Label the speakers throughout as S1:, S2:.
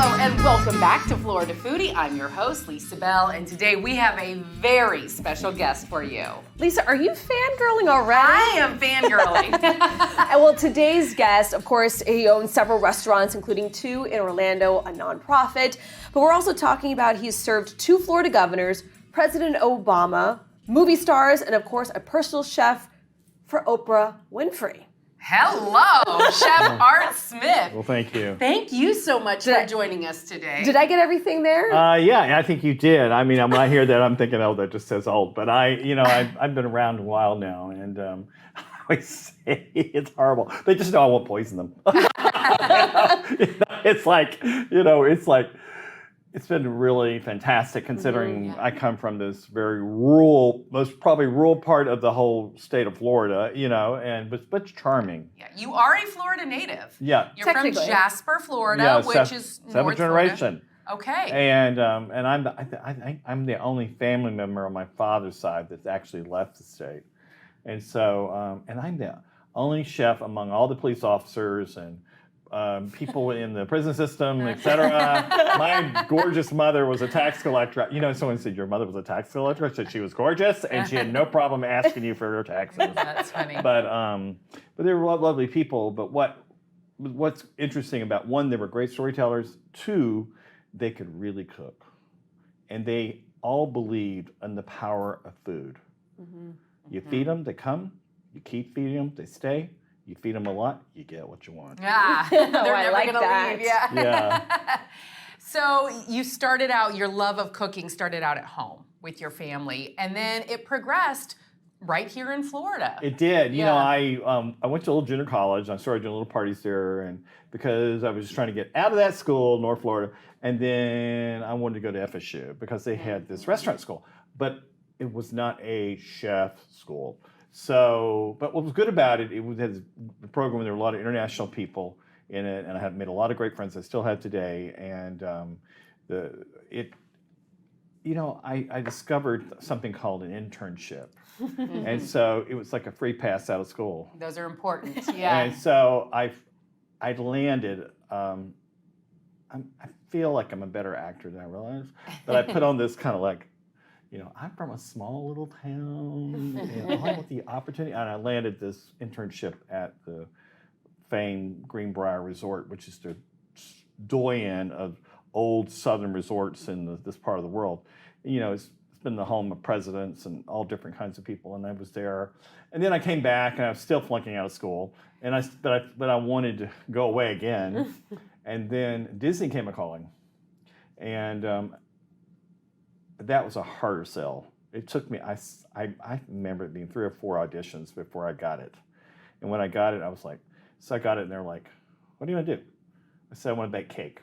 S1: Hello and welcome back to Florida Foodie. I'm your host, Lisa Bell, and today we have a very special guest for you.
S2: Lisa, are you fangirling already?
S1: I am fangirling.
S2: Well, today's guest, of course, he owns several restaurants, including 2 in Orlando, a nonprofit. But we're also talking about he's served 2 Florida governors, President Obama, movie stars, and of course, a personal chef for Oprah Winfrey.
S1: Hello, Chef Art Smith.
S3: Well, thank you.
S1: Thank you so much for joining us today.
S2: Did I get everything there?
S3: Yeah, I think you did. I mean, when I hear that, I'm thinking, oh, that just says old. But I've been around a while now, and I always say it's horrible. They just know I won't poison them. It's been really fantastic considering I come from this very rural, most probably rural part of the whole state of Florida, but charming.
S1: Yeah, you are a Florida native.
S3: Yeah.
S1: You're from Jasper, Florida, which is
S3: seventh generation.
S1: Okay.
S3: And I'm the only family member on my father's side that's actually left the state, and so and I'm the only chef among all the police officers and people in the prison system, etc. My gorgeous mother was a tax collector. Someone said your mother was a tax collector. I said she was gorgeous and she had no problem asking you for her taxes.
S1: That's funny.
S3: But they were lovely people. But what's interesting about, 1, they were great storytellers. 2, they could really cook, and they all believed in the power of food. Mm-hmm. You feed them, they come. You keep feeding them, they stay. You feed them a lot, you get what you want.
S1: Yeah, they're never
S2: like
S1: gonna
S2: that.
S1: leave. Yeah.
S3: Yeah.
S1: So you started out, your love of cooking started out at home with your family, and then it progressed right here in Florida.
S3: It did.
S1: Yeah.
S3: I went to a little junior college. I started doing little parties there, and because I was just trying to get out of that school, North Florida, and then I wanted to go to FSU because they had this restaurant school, but it was not a chef school. So, but what was good about it, had a program where there were a lot of international people in it, and I had made a lot of great friends I still have today. And I discovered something called an internship, and so it was like a free pass out of school.
S1: Those are important, yeah.
S3: And so I landed. I feel like I'm a better actor than I realize, but I put on this kind of like, I'm from a small little town, and I want the opportunity, and I landed this internship at the famed Greenbrier Resort, which is the doyen of old southern resorts in this part of the world. It's been the home of presidents and all different kinds of people, and I was there. And then I came back, and I was still flunking out of school, but I wanted to go away again. And then Disney came a-calling, and that was a harder sell. It took me, I remember it being 3 or 4 auditions before I got it. And when I got it, I was like, so I got it, and they're like, what do you want to do? I said, I want to bake cake.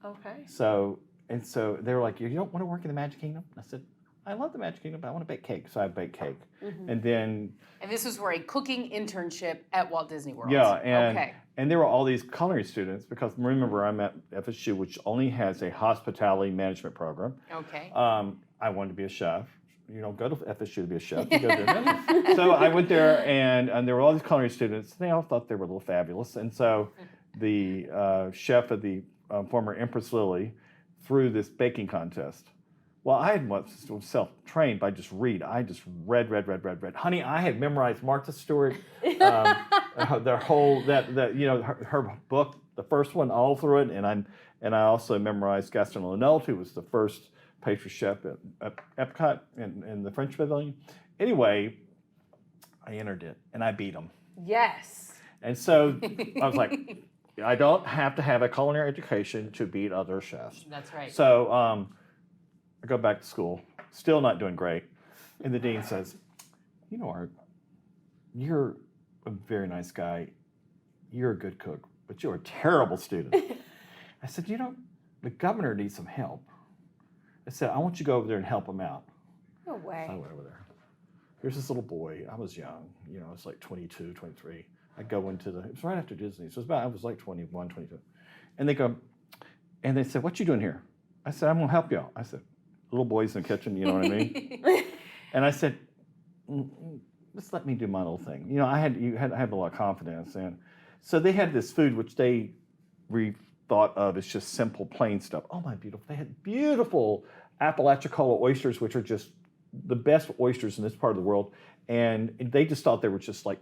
S2: Okay.
S3: So they were like, you don't want to work in the Magic Kingdom? I said, I love the Magic Kingdom, but I want to bake cake. So I baked cake. Mm-hmm. And
S1: this was for a cooking internship at Walt Disney World.
S3: Yeah, and there were all these culinary students, because remember, I'm at FSU, which only has a hospitality management program.
S1: Okay.
S3: I wanted to be a chef. You don't go to FSU to be a chef. You go there. So I went there, and there were all these culinary students. They all thought they were a little fabulous. And so the chef of the former Empress Lily threw this baking contest. Well, I had once self-trained by just read. I just read. Honey, I had memorized Martha Stewart, her book, the first one, all through it, and I also memorized Gaston Lenault, who was the first pastry chef at Epcot in the French Pavilion. Anyway, I entered it, and I beat him.
S2: Yes.
S3: And so I was like, I don't have to have a culinary education to beat other chefs.
S1: That's right.
S3: So I go back to school, still not doing great. And the dean says, Art, you're a very nice guy. You're a good cook, but you're a terrible student. I said, the governor needs some help. I said, I want you to go over there and help him out.
S2: No way.
S3: So I went over there. Here's this little boy. I was young. I was like 22, 23. I go into it was right after Disney. So I was like 21, 22. And they said, what you doing here? I said, I'm going to help you out. I said, little boys in the kitchen, you know what I mean? And I said, just let me do my little thing. I had a lot of confidence. And so they had this food which they thought of as just simple, plain stuff. Oh my beautiful! They had beautiful Apalachicola oysters, which are just the best oysters in this part of the world, and they just thought they were just like.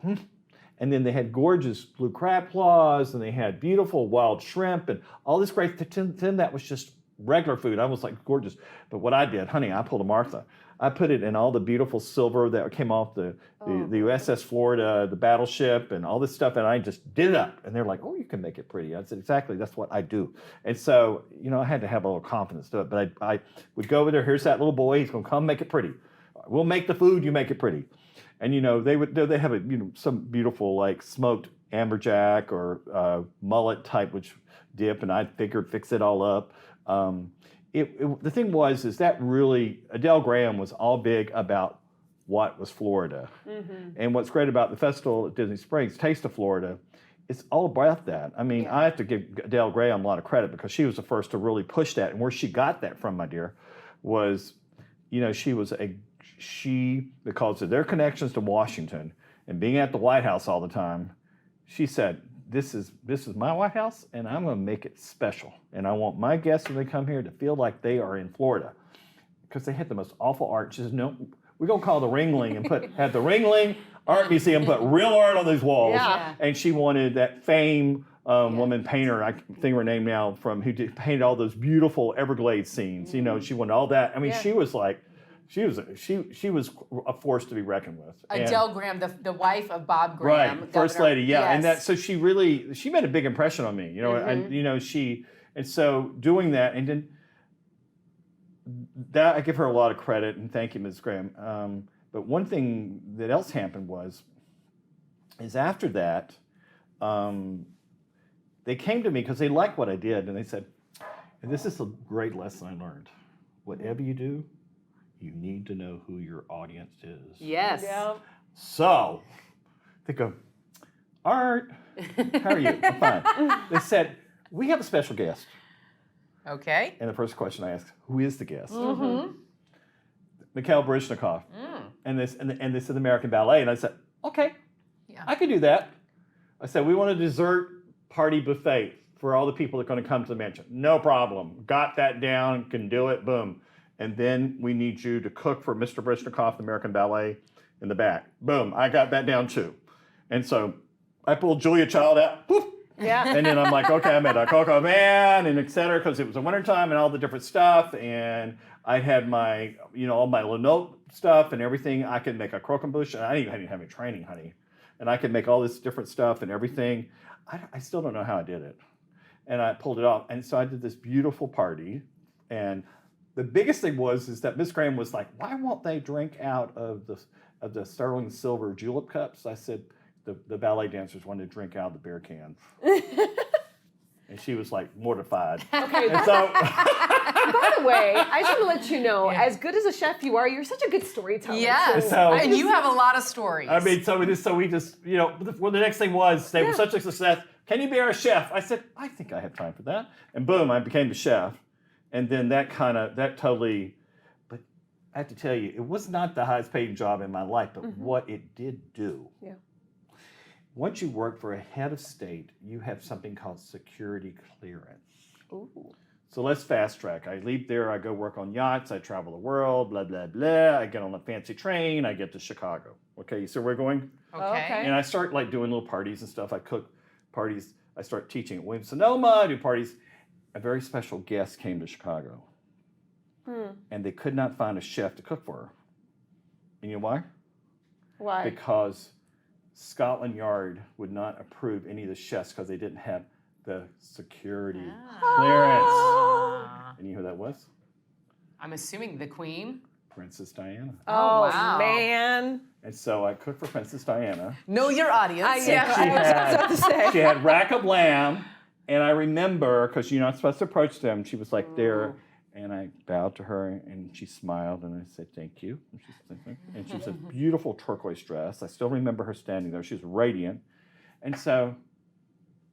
S3: And then they had gorgeous blue crab claws, and they had beautiful wild shrimp, and all this great. To them, that was just regular food. I was like gorgeous. But what I did, honey, I pulled a Martha. I put it in all the beautiful silver that came off the USS Florida, the battleship, and all this stuff, and I just did it up. And they're like, "Oh, you can make it pretty." I said, "Exactly, that's what I do." And so, I had to have a little confidence to it. But I would go over there. Here's that little boy. He's gonna come make it pretty. We'll make the food. You make it pretty. And they have some beautiful like smoked amberjack or mullet type which dip, and I figured fix it all up. The thing is that really Adele Graham was all big about what was Florida, and what's great about the festival at Disney Springs, Taste of Florida, it's all about that. I mean, I have to give Adele Graham a lot of credit because she was the first to really push that, and where she got that from, my dear, was, because of their connections to Washington and being at the White House all the time, she said, this is my White House, and I'm going to make it special. And I want my guests when they come here to feel like they are in Florida. Because they had the most awful art. She says, no, we're going to call the Ringling and have the Ringling Art Museum put real art on these walls.
S2: Yeah.
S3: And she wanted that famed woman painter, I think of her name now, who painted all those beautiful Everglades scenes. She wanted all that. I mean, she was like, she was a force to be reckoned with.
S1: Adele Graham, the wife of Bob Graham,
S3: right, First Lady, yeah,
S1: yes.
S3: and she made a big impression on me, and so doing that, and then that I give her a lot of credit and thank you, Ms. Graham. But one thing that else happened is after that, they came to me because they liked what I did, and they said, and this is a great lesson I learned. Whatever you do, you need to know who your audience is.
S1: Yes.
S2: Yeah.
S3: So they go, Art, how are you? I'm fine. They said, we have a special guest.
S1: Okay.
S3: And the first question I asked, who is the guest? Mikhail Baryshnikov. And this is the American Ballet. And I said, okay, I could do that. I said, we want a dessert party buffet for all the people that are going to come to the mansion. No problem. Got that down, can do it, boom. And then we need you to cook for Mr. Baryshnikov, the American Ballet, in the back. Boom, I got that down too. And so I pulled Julia Child out, whoop.
S2: Yeah.
S3: And then I'm like, okay, I made a Coco Man and et cetera, because it was the wintertime and all the different stuff. And I had my, all my Lenote stuff and everything. I could make a croquembouche. And I didn't have any training, honey. And I could make all this different stuff and everything. I still don't know how I did it. And I pulled it off. And so I did this beautiful party. And the biggest thing is that Miss Graham was like, why won't they drink out of the sterling silver julep cups? I said, the ballet dancers wanted to drink out of the beer cans. And she was like mortified.
S2: Okay.
S3: And so,
S2: by the way, I just want to let you know, as good as a chef you are, you're such a good storyteller.
S1: Yes.
S3: So-
S1: and you have a lot of stories.
S3: I mean, so we just, well, the next thing was, they were such a success. Can you be our chef? I said, I think I have time for that. And boom, I became the chef. And then that totally, but I have to tell you, it was not the highest paid job in my life, but what it did do. Yeah. Once you work for a head of state, you have something called security clearance. Ooh. So let's fast track. I leave there, I go work on yachts, I travel the world, blah, blah, blah. I get on a fancy train, I get to Chicago. Okay, you see where we're going?
S1: Okay.
S3: And I start doing little parties and stuff. I cook parties. I start teaching at Williams-Sonoma, I do parties. A very special guest came to Chicago. And they could not find a chef to cook for her. And you know why?
S2: Why?
S3: Because Scotland Yard would not approve any of the chefs because they didn't have the security clearance. And you know who that was?
S1: I'm assuming the Queen.
S3: Princess Diana.
S2: Oh,
S1: wow.
S2: man.
S3: And so I cooked for Princess Diana.
S1: Know your audience.
S3: She had rack of lamb. And I remember, because you're not supposed to approach them, she was like there, and I bowed to her, and she smiled, and I said, thank you. And she was a beautiful turquoise dress. I still remember her standing there. She was radiant. And so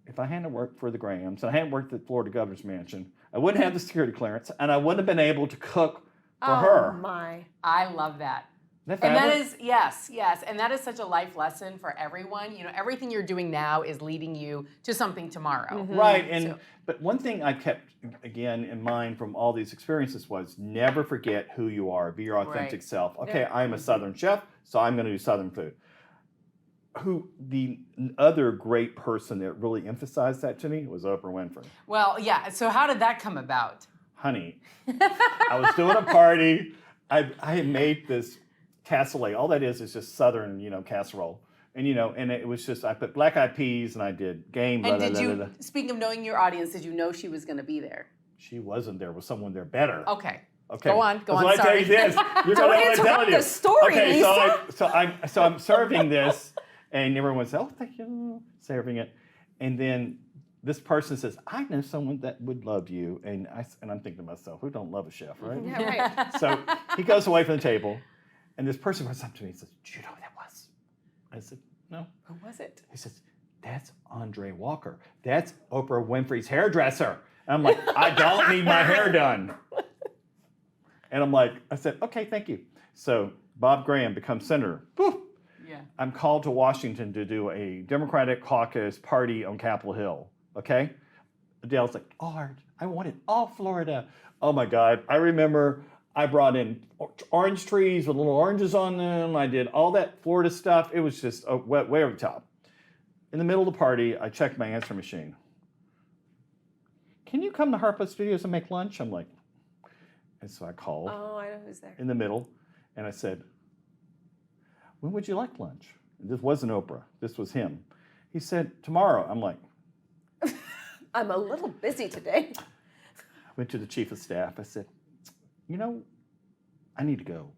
S3: if I hadn't worked for the Grahams, and I hadn't worked at the Florida Governor's Mansion, I wouldn't have the security clearance, and I wouldn't have been able to cook for her.
S2: Oh, my.
S1: I love that.
S3: Isn't
S1: And that
S3: fabulous?
S1: is, yes. And that is such a life lesson for everyone. You know, everything you're doing now is leading you to something tomorrow.
S3: Right, and
S1: So-
S3: but one thing I kept again in mind from all these experiences was never forget who you are. Be your authentic
S1: Right.
S3: self. Okay, I'm a Southern chef, so I'm going to do Southern food. Who the other great person that really emphasized that to me was Oprah Winfrey.
S1: Well, yeah. So how did that come about?
S3: Honey, I was doing a party. I had made this casserole. All that is just Southern, casserole. And and it was just I put black eyed peas and I did game.
S1: And
S3: blah,
S1: did
S3: blah,
S1: you,
S3: blah, blah.
S1: speaking of knowing your audience, did you know she was going to be there?
S3: She wasn't there. Was someone there better?
S1: Okay.
S3: Okay.
S1: Go on.
S3: So
S1: Sorry.
S3: I tell you this, you're
S2: Don't
S3: gonna know what I'm
S2: interrupt
S3: telling
S2: the
S3: you.
S2: story,
S3: Okay,
S2: Lisa.
S3: so I'm serving this, and everyone says, "Oh, thank you," serving it, and then this person says, "I know someone that would love you," and I'm thinking to myself, "Who don't love a chef, right?"
S2: Yeah, right.
S3: So he goes away from the table, and this person comes up to me and says, "Do you know who that was?" I said, "No."
S2: Who was it?
S3: He says, "That's Andre Walker. That's Oprah Winfrey's hairdresser." And I'm like, "I don't need my hair done." And I said, "Okay, thank you." So Bob Graham becomes senator. Woo!
S1: Yeah.
S3: I'm called to Washington to do a Democratic caucus party on Capitol Hill. Okay? Adele's like, "Oh, I wanted all Florida." Oh my God. I remember I brought in orange trees with little oranges on them. I did all that Florida stuff. It was just way over the top. In the middle of the party, I checked my answer machine. "Can you come to Harpo Studios and make lunch?" I'm like, and so I called
S2: Oh, I know who's there.
S3: in the middle, and I said, "When would you like lunch?" And this wasn't Oprah. This was him. He said, "Tomorrow." I'm like,
S2: I'm a little busy today.
S3: I went to the chief of staff. I said, I need to go.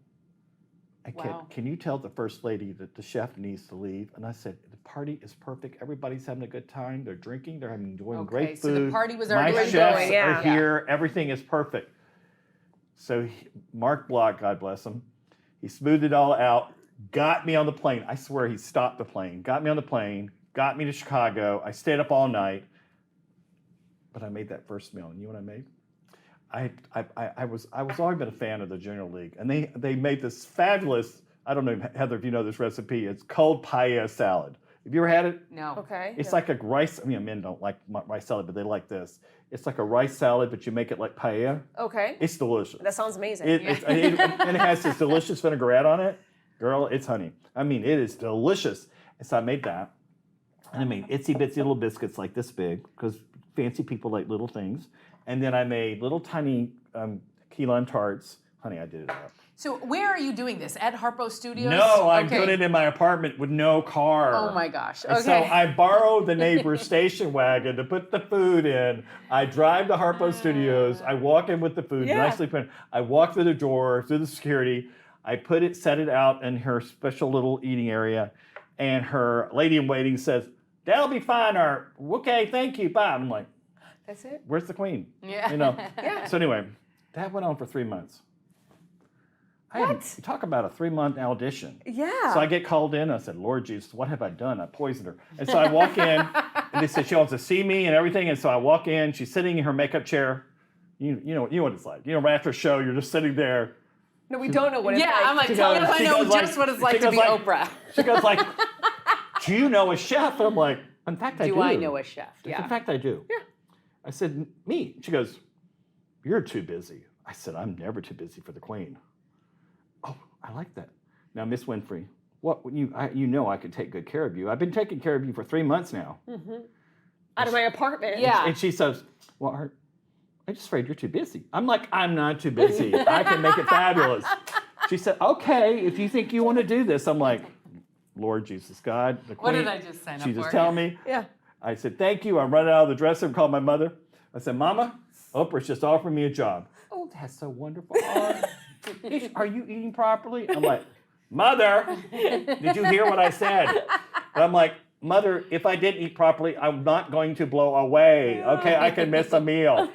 S1: Wow.
S3: Can you tell the first lady that the chef needs to leave? And I said, "The party is perfect. Everybody's having a good time. They're drinking. They're enjoying
S1: Okay,
S3: great
S1: so the
S3: food.
S1: party was
S3: My
S1: already
S3: chefs
S2: going, yeah.
S3: are here. Everything is perfect." So Mark Block, God bless him, he smoothed it all out, got me on the plane. I swear he stopped the plane, got me on the plane, got me to Chicago. I stayed up all night, but I made that first meal. And you know what I made? I was always been a fan of the Junior League, and they made this fabulous. I don't know, Heather, if you know this recipe. It's cold paella salad. Have you ever had it?
S1: No.
S2: Okay.
S3: It's like a rice. I mean, men don't like rice salad, but they like this. It's like a rice salad, but you make it like paella.
S2: Okay.
S3: It's delicious.
S2: That sounds amazing.
S3: And it has this delicious vinaigrette on it. Girl, it's honey. I mean, it is delicious. And so I made that. And I made itsy bitsy little biscuits like this big, because fancy people like little things. And then I made little tiny key lime tarts. Honey, I did it up.
S1: So where are you doing this? At Harpo Studios?
S3: No, I'm
S1: Okay.
S3: doing it in my apartment with no car.
S1: Oh my gosh.
S3: And
S1: Okay.
S3: so I borrowed the neighbor's station wagon to put the food in. I drive to Harpo Studios. I walk in with the food,
S2: Yeah.
S3: nicely put. I walk through the door, through the security. I set it out in her special little eating area. And her lady in waiting says, "That'll be fine," or "Okay, thank you, bye." I'm like,
S2: That's it?
S3: "Where's the queen?"
S1: Yeah.
S2: Yeah.
S3: So anyway, that went on for 3 months. Talk about a 3-month audition.
S2: Yeah.
S3: So I get called in. I said, "Lord Jesus, what have I done? I poisoned her." And so I walk in, and they said she wants to see me and everything. And so I walk in. She's sitting in her makeup chair. You know what it's like. Right after a show, you're just sitting there.
S2: No, we don't know what it's
S1: Yeah,
S2: like.
S1: I'm like,
S3: She
S1: tell me
S3: goes-
S1: if I
S3: she
S1: know
S3: goes like-
S1: just what it's
S3: she
S1: like to
S3: goes
S1: be
S3: like-
S1: Oprah.
S3: She goes like, "Do you know a chef?" And I'm like, "In fact, I do."
S1: Do I know a chef?
S3: In
S1: Yeah.
S3: fact, I do.
S2: Yeah.
S3: I said, "Me." She goes, "You're too busy." I said, "I'm never too busy for the queen." "Oh, I like that." Now, Miss Winfrey, you know I could take good care of you. I've been taking care of you for 3 months now.
S2: Out of my apartment.
S1: Yeah.
S3: And she says, "Well, I'm just afraid you're too busy." I'm like, "I'm not too busy. I can make it fabulous." She said, "Okay, if you think you want to do this." I'm like, "Lord Jesus, God, the queen."
S1: What did I just sign up
S3: She's
S1: for?
S3: just telling me.
S2: Yeah.
S3: I said, "Thank you." I run out of the dressing room, called my mother. I said, "Mama, Oprah's just offering me a job." "Oh, that's so wonderful. Are you eating properly?" I'm like, "Mother, did you hear what I said?" And I'm like, "Mother, if I didn't eat properly, I'm not going to blow away. Okay, I can miss a meal."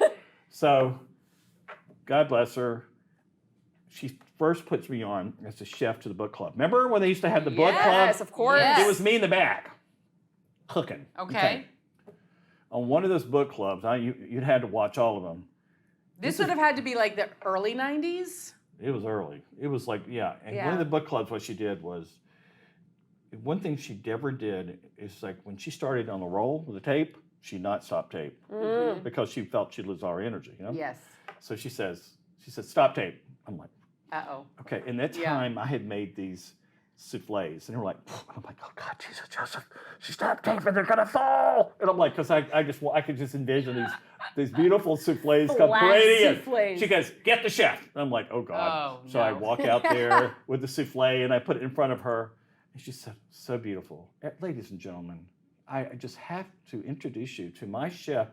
S3: So, God bless her. She first puts me on as a chef to the book club. Remember when they used to have the book club?
S2: Yes, of course.
S1: Yes.
S3: It was me in the back, cooking.
S1: Okay.
S3: On one of those book clubs, you'd had to watch all of them.
S1: This would have had to be like the early 90s?
S3: It was early. It was like, yeah. And one of the book clubs, what she did was, one thing she never did is like when she started on the roll with the tape, she'd not stop tape because she felt she'd lose all her energy, you know?
S1: Yes.
S3: So she says, stop tape. I'm like,
S1: Uh-oh.
S3: okay. In that time, I had made these souffles, and they were like, and I'm like, oh God, Jesus, Joseph, she stopped taping, they're gonna fall. And I'm like, because I could just envision these beautiful souffles come parading in. She goes, get the chef. And I'm like, oh God.
S1: Oh,
S3: So I walk out there with the souffle, and I put it in front of her, and she said, so beautiful. Ladies and gentlemen, I just have to introduce you to my chef,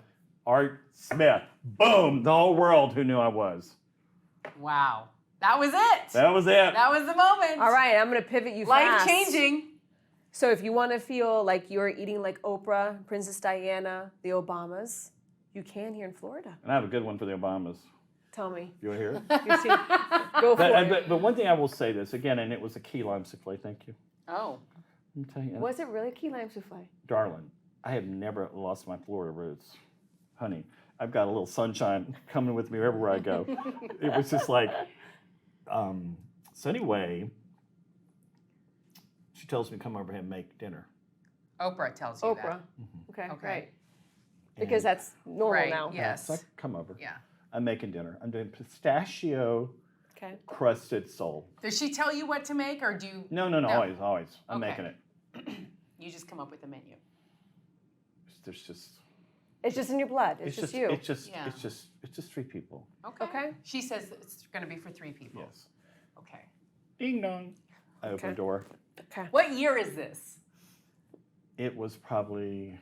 S3: Art Smith. Boom, the whole world who knew I was.
S1: Wow. That was it.
S3: That was it.
S1: That was the moment.
S2: All right, I'm going to pivot you fast.
S1: Life-changing.
S2: So if you want to feel like you're eating like Oprah, Princess Diana, the Obamas, you can here in Florida.
S3: And I have a good one for the Obamas.
S2: Tell me.
S3: You want to hear it?
S2: Go for it.
S3: But one thing I will say this, again, and it was a key lime souffle, thank you.
S1: Oh.
S3: Let me tell you.
S2: Was it really key lime souffle?
S3: Darling, I have never lost my Florida roots. Honey, I've got a little sunshine coming with me wherever I go. It was just like, so anyway, she tells me to come over here and make dinner.
S1: Oprah tells you
S2: Oprah.
S1: that.
S2: Okay,
S1: Okay.
S2: right. Because that's normal
S1: Right,
S2: now.
S1: yes.
S3: So I come over.
S1: Yeah.
S3: I'm making dinner. I'm doing pistachio
S2: Okay.
S3: crusted sole.
S1: Does she tell you what to make, or do you?
S3: No, always. I'm
S1: Okay.
S3: making it.
S1: You just come up with the menu.
S3: There's just.
S2: It's just in your blood. It's just you.
S3: It's just.
S1: Yeah.
S3: It's just 3 people.
S1: Okay. She says it's going to be for 3 people.
S3: Yes.
S1: Okay.
S3: Ding dong. I open the door.
S2: Okay.
S1: What year is this?
S3: It was probably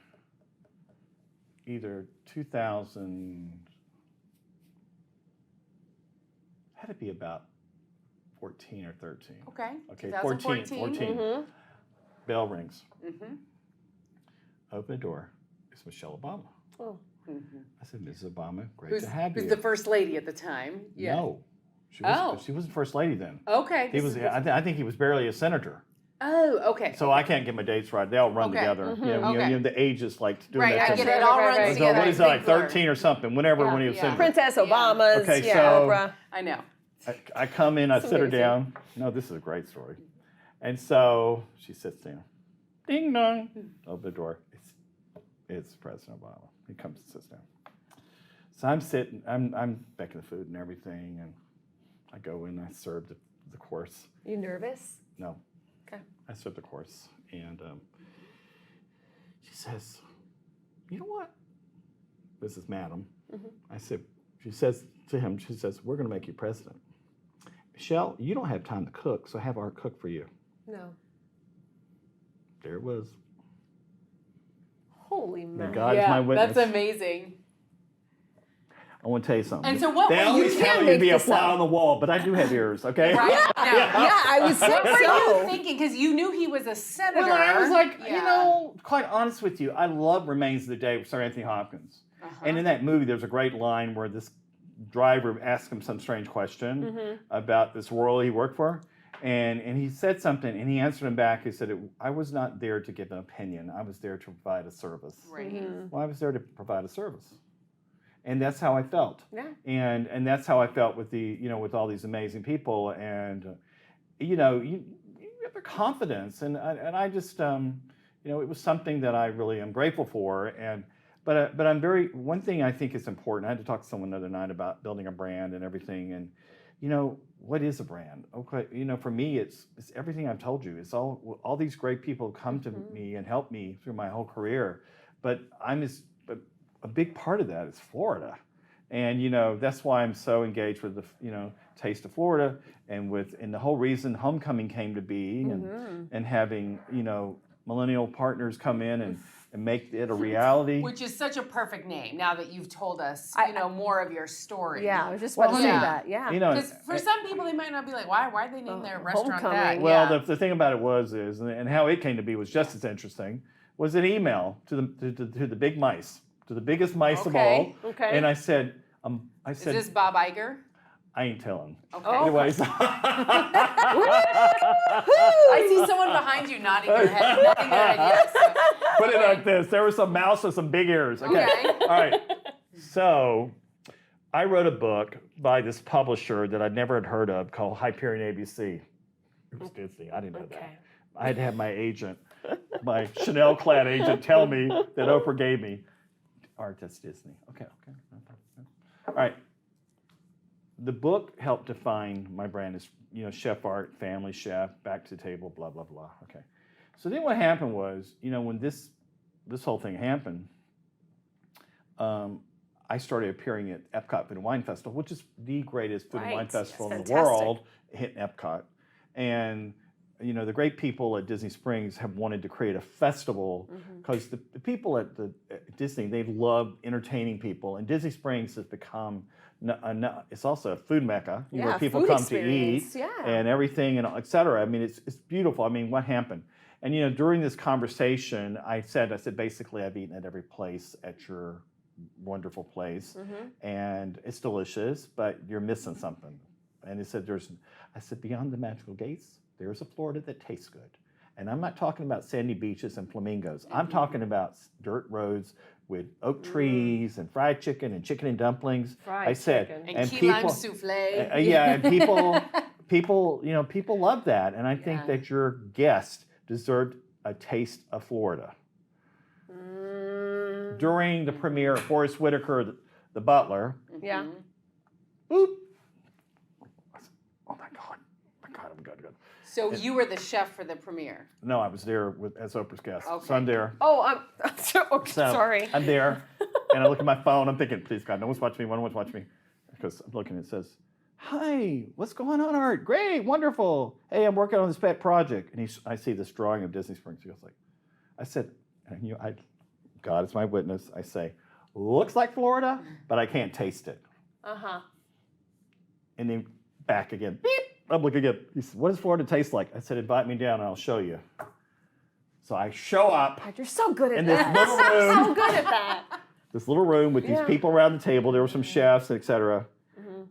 S3: either 2000. Had to be about 14 or 13.
S1: Okay.
S3: Okay,
S1: 2014.
S3: 14.
S2: Mm-hmm.
S3: Bell rings.
S1: Mm-hmm.
S3: Open the door. It's Michelle Obama.
S2: Oh.
S1: Mm-hmm.
S3: I said, Mrs. Obama, great to have you.
S1: Who's the first lady at the time? Yeah.
S3: No. She wasn't first lady then.
S1: Okay.
S3: He was. I think he was barely a senator.
S1: Oh, okay.
S3: So I can't get my dates right. They all run
S1: Okay.
S3: together.
S2: Mm-hmm.
S3: You know,
S1: Okay.
S3: the ages like doing
S1: Right,
S3: that.
S1: I get
S3: stuff.
S1: it. It all
S2: Right,
S1: runs
S2: right, right.
S3: So
S1: together.
S3: what is that, like
S1: Big blur.
S3: 13 or something? Whenever when he was
S1: Yeah.
S3: senator.
S2: Princess Obamas.
S3: Okay,
S2: yeah,
S3: so-
S2: Oprah.
S1: I know.
S3: I come in, I sit her
S2: amazing.
S3: down. No, this is a great story. And so she sits down. Ding dong. Open the door. It's President Obama. He comes and sits down. So I'm sitting, I'm making the food and everything, and I go in, I serve the course.
S2: You nervous?
S3: No.
S2: Okay.
S3: I serve the course, and she says, "You know what?" This is Madam. I said, she says to him, she says, "We're going to make you president. Michelle, you don't have time to cook, so have Art cook for you."
S2: No.
S3: There it was.
S2: Holy
S3: Now,
S2: man.
S3: God is my witness.
S1: That's amazing.
S3: I want to tell you something.
S1: And so what
S3: They
S1: were you
S3: always
S2: can't
S3: tell you
S2: make
S3: to be a
S2: this
S3: fly
S2: up.
S3: on the wall, but I do have ears, okay?
S1: Right? Now,
S2: Yeah, I would say
S1: what were you
S2: so.
S1: thinking? Because you knew he was a senator.
S3: Well, I was like,
S1: Yeah.
S3: you know, quite honest with you, I love Remains of the Day with Sir Anthony Hopkins.
S1: Uh-huh.
S3: And in that movie, there's a great line where this driver asked him some strange question about this world he worked for. And he said something, and he answered him back. He said, I was not there to give an opinion. I was there to provide a service.
S1: Right.
S3: Well, I was there to provide a service. And that's how I felt.
S2: Yeah.
S3: And that's how I felt with with all these amazing people. And, you have the confidence. And I just, it was something that I really am grateful for. But I'm one thing I think is important. I had to talk to someone the other night about building a brand and everything. And, what is a brand? Okay, for me, it's everything I've told you. It's all these great people have come to me and helped me through my whole career. But a big part of that is Florida. And, that's why I'm so engaged with the, Taste of Florida and the whole reason Homecoming came to be and having, millennial partners come in and make it a reality.
S1: Which is such a perfect name now that you've told us, more of your story.
S2: Yeah, I was just about to say
S1: yeah.
S2: that. Yeah.
S1: Because for some people, they might not be like, why'd they name their restaurant
S2: Homecoming.
S1: that?
S3: Well,
S1: Yeah.
S3: the thing about it is, and how it came to be was just as interesting, was an email to the big mice, to the biggest mice of all.
S2: Okay.
S3: And I said,
S1: Is this Bob Iger?
S3: I ain't telling.
S1: Okay.
S3: Anyways.
S1: I see someone behind you nodding their head, yes. So.
S3: Put it like this. There was some mouse with some big ears. Okay.
S1: Okay.
S3: All right. So I wrote a book by this publisher that I'd never had heard of called Hyperion ABC. It was Disney. I didn't know that. I had to have my agent, my Chanel-clad agent, tell me that Oprah gave me. Art, that's Disney. Okay. All right. The book helped define my brand as, chef art, family chef, back to the table, blah, blah, blah. Okay. So then what happened was, when this whole thing happened, I started appearing at Epcot Food and Wine Festival, which is the greatest food and wine festival in the world, hitting Epcot. And, the great people at Disney Springs have wanted to create a festival because the people at Disney, they love entertaining people. And Disney Springs has become, it's also a food mecca where people come to eat and everything, and et cetera. I mean, it's beautiful. I mean, what happened? And, during this conversation, I said, basically, I've eaten at every place at your wonderful place, and it's delicious, but you're missing something. And he said, I said, beyond the magical gates, there's a Florida that tastes good. And I'm not talking about sandy beaches and flamingos. I'm talking about dirt roads with oak trees and fried chicken and chicken and dumplings.
S2: And
S1: key lime souffle.
S3: And people love that. And I think that your guest deserved a taste of Florida. During the premiere, Forrest Whitaker, the butler.
S2: Yeah.
S3: Boop. I said, oh my God, I'm good.
S1: So you were the chef for the premiere?
S3: No, I was there as Oprah's guest.
S1: Okay.
S3: So I'm there.
S2: Oh, I'm sorry.
S3: I'm there, and I look at my phone. I'm thinking, please God, no one's watching me. No one's watching me, because I'm looking. It says, "Hi, what's going on, Art? Great, wonderful. Hey, I'm working on this pet project." And I see this drawing of Disney Springs. He goes like, I said, and God is my witness. I say, looks like Florida, but I can't taste it. And then back again. Beep. I'm looking again. He said, what does Florida taste like? I said, invite me down and I'll show you. So I show up.
S2: God, you're so good at
S3: in
S2: that.
S3: this little room.
S2: So good at that.
S3: This little room with these people around the table. There were some chefs, etc.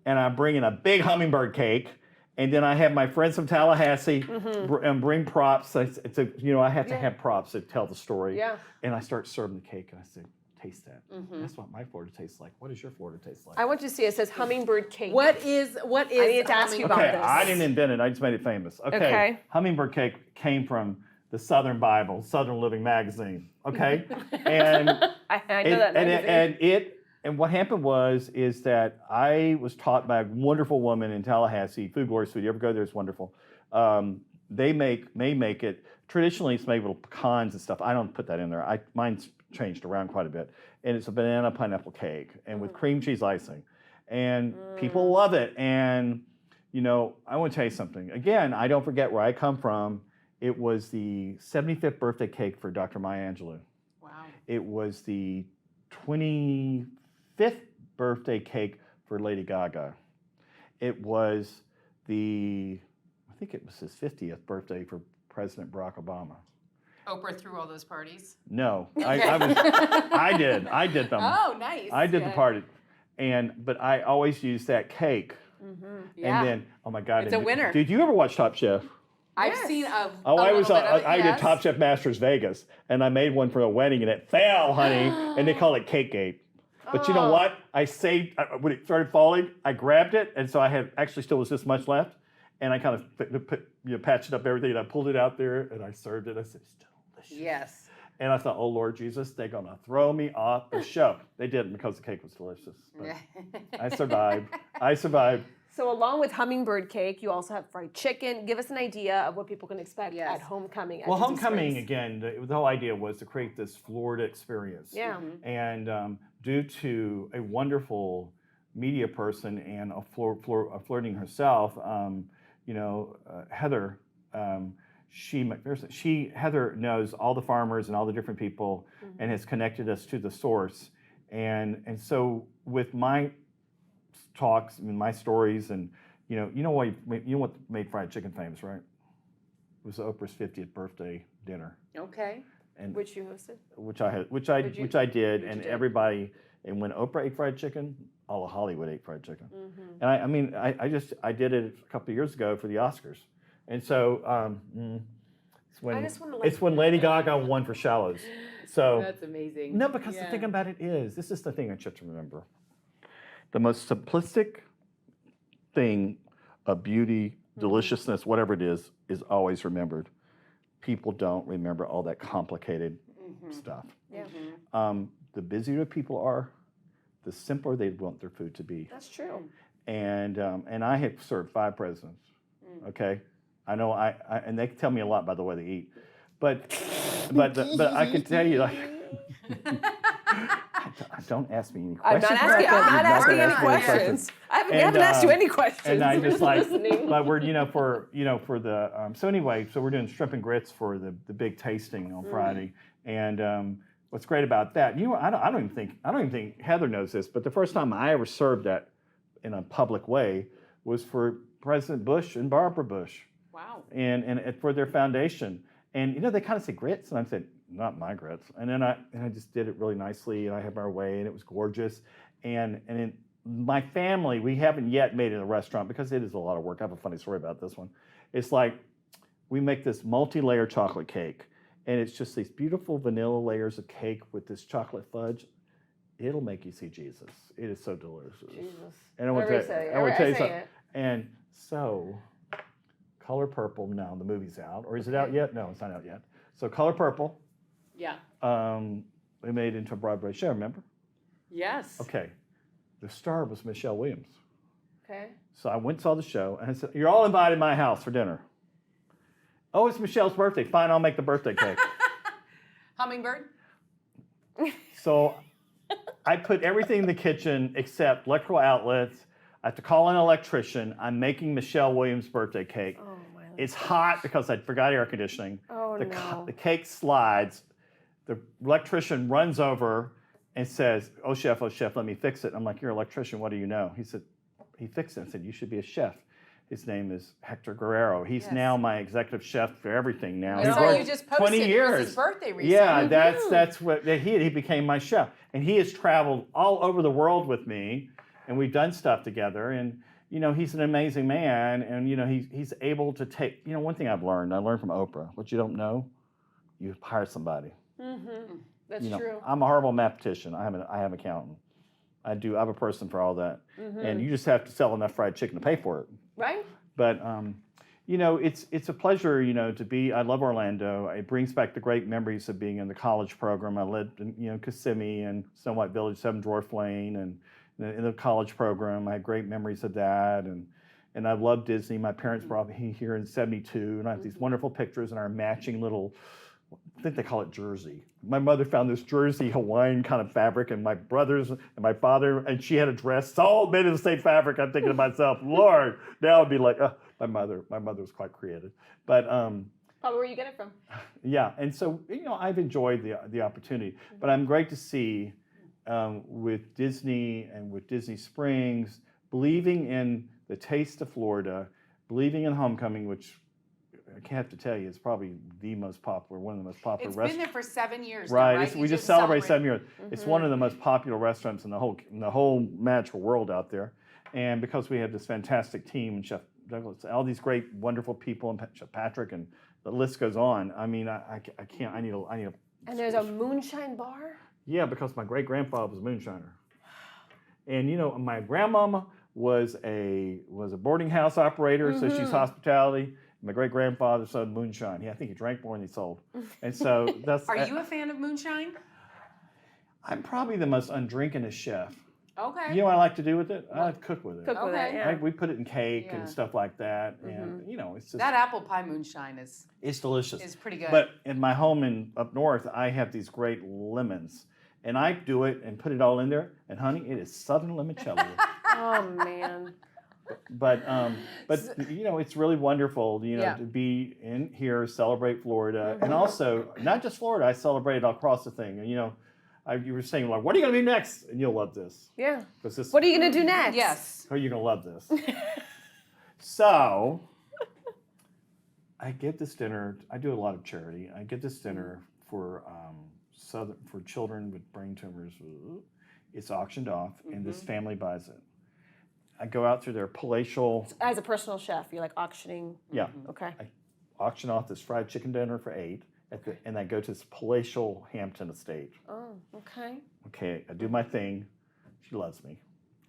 S3: And I'm bringing a big hummingbird cake. And then I have my friends from Tallahassee and bring props. I have to have props to tell the story.
S2: Yeah.
S3: And I start serving the cake, and I said, taste that. That's what my Florida tastes like. What does your Florida taste like?
S2: I want you to see it says hummingbird cake.
S1: What is
S2: I need to ask you about this.
S3: I didn't invent it. I just made it famous. Okay. Hummingbird cake came from the Southern Bible, Southern Living Magazine. Okay. And
S2: I know that magazine.
S3: And what happened is that I was taught by a wonderful woman in Tallahassee, Food Glorious Food. You ever go there? It's wonderful. They make it. Traditionally, it's made with pecans and stuff. I don't put that in there. Mine's changed around quite a bit. And it's a banana pineapple cake and with cream cheese icing. And people love it. And, I want to tell you something. Again, I don't forget where I come from. It was the 75th birthday cake for Dr. Maya Angelou.
S1: Wow.
S3: It was the 25th birthday cake for Lady Gaga. It was I think it was his 50th birthday for President Barack Obama.
S1: Oprah threw all those parties?
S3: No, I did them.
S1: Oh, nice.
S3: I did the party, but I always used that cake.
S1: Yeah.
S3: And then, oh my God,
S1: it's a winner.
S3: Did you ever watch Top Chef?
S1: I've seen a
S3: I did Top Chef Masters Vegas, and I made one for a wedding, and it fell, honey, and they call it Cake Gate. But you know what? I saved, when it started falling, I grabbed it, and so I had, actually still was this much left, and I kind of patched up everything, and I pulled it out there, and I served it. I said, it's delicious.
S1: Yes.
S3: And I thought, oh, Lord Jesus, they're going to throw me off the show. They didn't, because the cake was delicious. But I survived.
S2: So along with hummingbird cake, you also have fried chicken. Give us an idea of what people can expect at Homecoming.
S3: Well, Homecoming, again, the whole idea was to create this Florida experience.
S2: Yeah.
S3: And due to a wonderful media person and flirting herself, Heather, Heather knows all the farmers and all the different people and has connected us to the source. And so with my talks and my stories, and you know what made fried chicken famous, right? It was Oprah's 50th birthday dinner.
S1: Okay.
S3: And
S2: which you hosted?
S3: Which I did, and everybody. And when Oprah ate fried chicken, all of Hollywood ate fried chicken. And I did it a couple of years ago for the Oscars, and so it's when Lady Gaga won for Shallows. So
S1: that's amazing.
S3: No, because the thing about it is, this is the thing I should remember. The most simplistic thing of beauty, deliciousness, whatever it is always remembered. People don't remember all that complicated stuff.
S2: Yeah.
S3: The busier people are, the simpler they want their food to be.
S2: That's true.
S3: And I have served 5 presidents. Okay, I know and they tell me a lot by the way they eat, but I can tell you like. Don't ask me any questions.
S2: I'm not asking any
S3: asking any
S2: questions. We haven't asked you any questions.
S3: And I just like,
S2: listening.
S3: but we're for the so anyway, so we're doing shrimp and grits for the big tasting on Friday, and what's great about that, I don't even think Heather knows this, but the first time I ever served that in a public way was for President Bush and Barbara Bush.
S1: Wow.
S3: And for their foundation, and they kind of say grits, and I said, not my grits. And then I just did it really nicely, and I had my way, and it was gorgeous. And in my family, we haven't yet made it a restaurant because it is a lot of work. I have a funny story about this one. It's like we make this multi-layer chocolate cake, and it's just these beautiful vanilla layers of cake with this chocolate fudge. It'll make you see Jesus. It is so delicious.
S2: Jesus.
S3: And I would tell you something.
S2: It.
S3: And so, Color Purple. Now the movie's out, or is it out yet? No, it's not out yet. So Color Purple.
S1: Yeah.
S3: We made it into a Broadway show, remember?
S1: Yes.
S3: Okay. The star was Michelle Williams.
S2: Okay.
S3: So I went and saw the show, and I said, you're all invited to my house for dinner. Oh, it's Michelle's birthday. Fine, I'll make the birthday cake.
S1: Hummingbird?
S3: So I put everything in the kitchen except electrical outlets. I have to call in an electrician. I'm making Michelle Williams' birthday cake.
S2: Oh, my.
S3: It's hot because I forgot air conditioning.
S2: Oh, no.
S3: The cake slides. The electrician runs over and says, oh, chef, let me fix it. I'm like, you're an electrician. What do you know? He said, he fixed it. I said, you should be a chef. His name is Hector Guerrero. He's now my executive chef for everything now.
S1: I saw you just posted
S3: 20 years.
S1: It was his birthday recently.
S3: Yeah, that's what he became my chef. And he has traveled all over the world with me, and we've done stuff together. And he's an amazing man, and he's able to take. One thing I learned from Oprah. What you don't know, you hire somebody.
S2: Mm-hmm. That's true.
S3: I'm a horrible mathematician. I have an accountant. I have a person for all that, and you just have to sell enough fried chicken to pay for it.
S2: Right.
S3: But it's a pleasure, to be. I love Orlando. It brings back the great memories of being in the college program. I lived in Kissimmee and Snow White Village, Seven Dwarf Lane, and in the college program, I had great memories of that. And I love Disney. My parents brought me here in '72, and I have these wonderful pictures in our matching little, I think they call it jersey. My mother found this jersey Hawaiian kind of fabric, and my brothers and my father, and she had a dress all made of the same fabric. I'm thinking to myself, Lord, now it'd be like, my mother was quite creative. But
S2: probably where you get it from.
S3: Yeah, and so I've enjoyed the opportunity, but I'm great to see with Disney and with Disney Springs, believing in the taste of Florida, believing in Homecoming, which I have to tell you, it's probably one of the most popular
S1: It's
S3: restaurants.
S1: been there for 7 years
S3: Right,
S1: now, right?
S3: we just celebrated 7 years. It's one of the most popular restaurants in the whole magical world out there. And because we have this fantastic team, and Chef Douglas, all these great, wonderful people, and Chef Patrick, and the list goes on. I mean, I can't. I need a.
S2: And there's a moonshine bar.
S3: Yeah, because my great grandfather was a moonshiner, and my grandmama was a boarding house operator, so she's hospitality. My great grandfather sold moonshine. I think he drank more than he sold, and so that's.
S1: Are you a fan of moonshine?
S3: I'm probably the most undrinkingest chef.
S1: Okay.
S3: You know what I like to do with it? I like to cook with it.
S2: Cook with it, yeah.
S3: We put it in cake and stuff like that, and it's just
S1: that apple pie moonshine
S3: it's delicious.
S1: is pretty good.
S3: But in my home up north, I have these great lemons, and I do it and put it all in there. And honey, it is Southern limoncello.
S2: Oh man.
S3: But it's really wonderful, to be in here, celebrate Florida, and also not just Florida. I celebrate it all across the thing. And you were saying like, what are you gonna do next? And you'll love this.
S2: Yeah. What are you gonna do next?
S1: Yes.
S3: Oh, you're gonna love this. So, I get this dinner. I do a lot of charity. I get this dinner for children with brain tumors. It's auctioned off, and this family buys it. I go out through their palatial.
S2: As a personal chef, you're like auctioning.
S3: Yeah.
S2: Okay.
S3: I auction off this fried chicken dinner for $8, and I go to this palatial Hampton estate.
S2: Oh, okay.
S3: Okay, I do my thing. She loves me.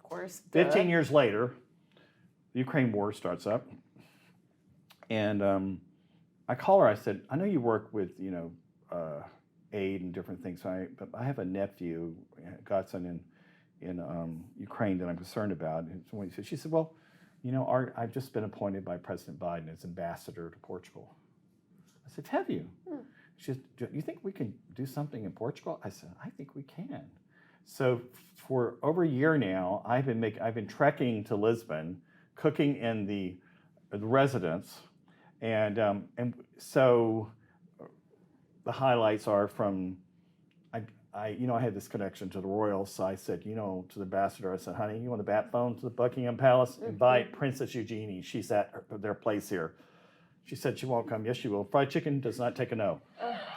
S2: Of course.
S3: 15 years later, the Ukraine war starts up. And I call her, I said, I know you work with, aid and different things, but I have a nephew, godson in Ukraine that I'm concerned about. And she said, well, I've just been appointed by President Biden as ambassador to Portugal. I said, have you? She said, do you think we can do something in Portugal? I said, I think we can. So for over a year now, I've been trekking to Lisbon, cooking in the residence, and so the highlights are from. I had this connection to the royals, so I said, to the ambassador, I said, honey, you want the bat phone to the Buckingham Palace? Invite Princess Eugenie. She's at their place here. She said she won't come. Yes, she will. Fried chicken does not take a no.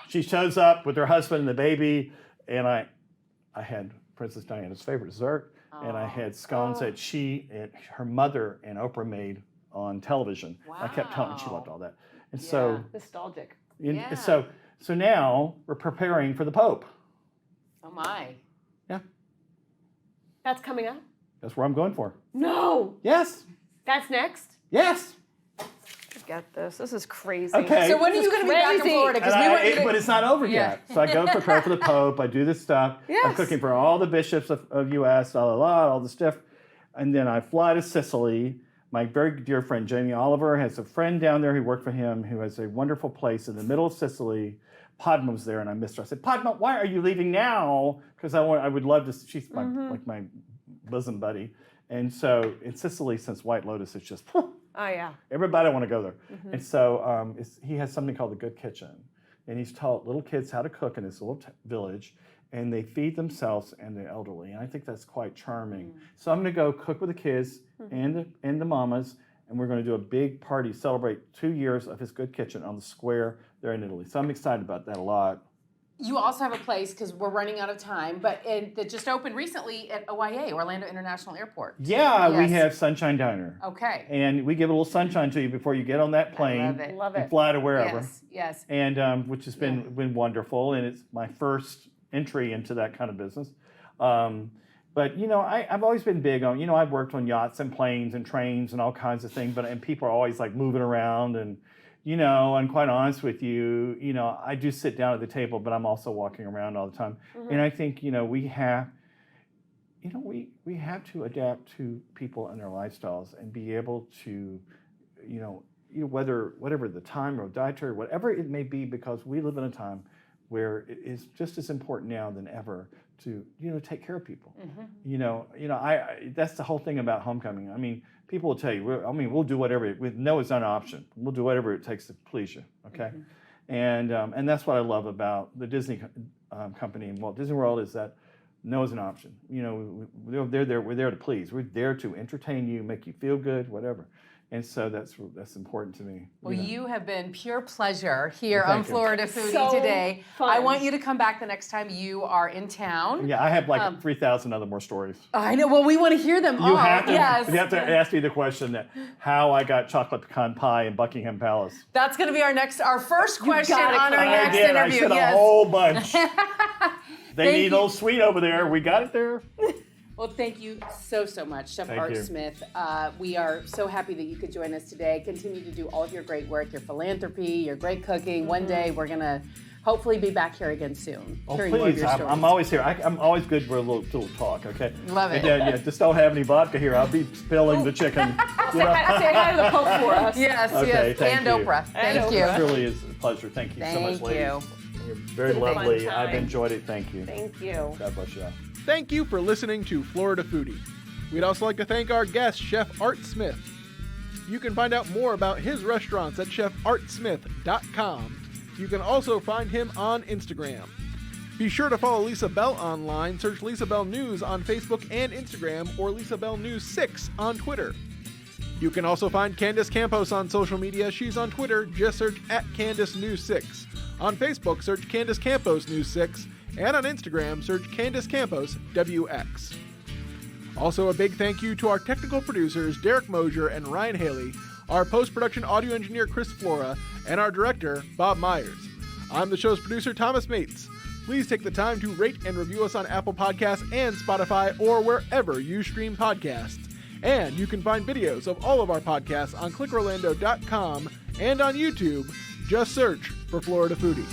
S3: She shows up with her husband and the baby, and I had Princess Diana's favorite dessert, and I had scones that she and her mother and Oprah made on television.
S1: Wow.
S3: I kept telling her she loved all that. And so
S2: nostalgic.
S3: Yeah. So now we're preparing for the Pope.
S1: Oh my.
S3: Yeah.
S2: That's coming up?
S3: That's where I'm going for.
S2: No.
S3: Yes.
S2: That's next?
S3: Yes.
S2: Forget this. This is crazy.
S3: Okay.
S1: So when are you going to be back in Florida?
S3: But it's not over yet. So I go prepare for the Pope. I do this stuff.
S2: Yes.
S3: I'm cooking for all the bishops of U.S., all the stuff. And then I fly to Sicily. My very dear friend Jamie Oliver has a friend down there who worked for him who has a wonderful place in the middle of Sicily. Padma was there, and I missed her. I said, Padma, why are you leaving now? Because I would love to. She's my bosom buddy, and so in Sicily, since White Lotus is just, everybody want to go there, and so he has something called the Good Kitchen, and he's taught little kids how to cook in this little village, and they feed themselves and the elderly, and I think that's quite charming. So I'm going to go cook with the kids and the mamas. And we're going to do a big party, celebrate 2 years of his Good Kitchen on the square there in Italy. So I'm excited about that a lot.
S1: You also have a place, because we're running out of time, but that just opened recently at OIA, Orlando International Airport.
S3: Yeah, we have Sunshine Diner.
S1: Okay.
S3: And we give a little sunshine to you before you get on that plane.
S1: I love it.
S2: Love
S3: and
S2: it.
S3: fly to wherever.
S1: Yes.
S3: And which has been wonderful, and it's my first entry into that kind of business. But I've always been big on, I've worked on yachts and planes and trains and all kinds of things, and people are always like moving around, and and quite honest with you, I do sit down at the table, but I'm also walking around all the time. And I think, we have to adapt to people and their lifestyles and be able to, whatever the time or dietary, whatever it may be, because we live in a time where it is just as important now than ever to take care of people. That's the whole thing about homecoming. I mean, people will tell you, we'll do whatever. No, it's not an option. We'll do whatever it takes to please you. Okay, and that's what I love about the Disney company and Walt Disney World is that no is an option. We're there to please. We're there to entertain you, make you feel good, whatever. And so that's important to me.
S1: Well, you have been pure pleasure here
S3: Well,
S1: on
S3: thank you.
S1: Florida Foodie
S2: So
S1: today.
S2: fun.
S1: I want you to come back the next time you are in town.
S3: Yeah, I have like 3,000 other more stories.
S1: I know. Well, we want to hear them all.
S3: You have to
S1: Yes.
S3: ask me the question that how I got chocolate pecan pie in Buckingham Palace.
S1: That's going to be our first question
S2: gotta
S1: on our
S2: come.
S1: next
S3: I did.
S1: interview.
S3: I said
S1: Yes.
S3: a whole bunch. They
S1: Thank
S3: need
S1: you.
S3: a little sweet over there. We got it there.
S1: Well, thank you so much, Chef
S3: Thank
S1: Art
S3: you.
S1: Smith. We are so happy that you could join us today. Continue to do all of your great work, your philanthropy, your great cooking. One day we're going to hopefully be back here again soon.
S3: Oh,
S1: hearing more of
S3: please.
S1: your
S3: I'm
S1: stories.
S3: always here. I'm always good for a little talk, okay?
S1: Love it.
S3: And just don't have any vodka here. I'll be spilling the chicken.
S2: Say hi to the Pope for us.
S1: Yes,
S3: Okay,
S1: yes.
S3: thank
S1: And
S3: you.
S1: Oprah. Thank you.
S3: It really is a pleasure. Thank you so much,
S1: Thank
S3: ladies.
S1: you.
S3: You're very
S2: It's been a fun
S3: lovely.
S2: time.
S3: I've enjoyed it. Thank you.
S2: Thank you.
S3: God bless you all.
S4: Thank you for listening to Florida Foodie. We'd also like to thank our guest, Chef Art Smith. You can find out more about his restaurants at chefartsmith.com. You can also find him on Instagram. Be sure to follow Lisa Bell online. Search Lisa Bell News on Facebook and Instagram, or Lisa Bell News 6 on Twitter. You can also find Candace Campos on social media. She's on Twitter. Just search @CandaceNews6. On Facebook, search Candace Campos News 6. And on Instagram, search Candace Campos WX. Also, a big thank you to our technical producers, Derek Mosier and Ryan Haley, our post-production audio engineer, Chris Flora, and our director, Bob Myers. I'm the show's producer, Thomas Mates. Please take the time to rate and review us on Apple Podcasts and Spotify or wherever you stream podcasts. And you can find videos of all of our podcasts on clickorlando.com and on YouTube. Just search for Florida Foodie.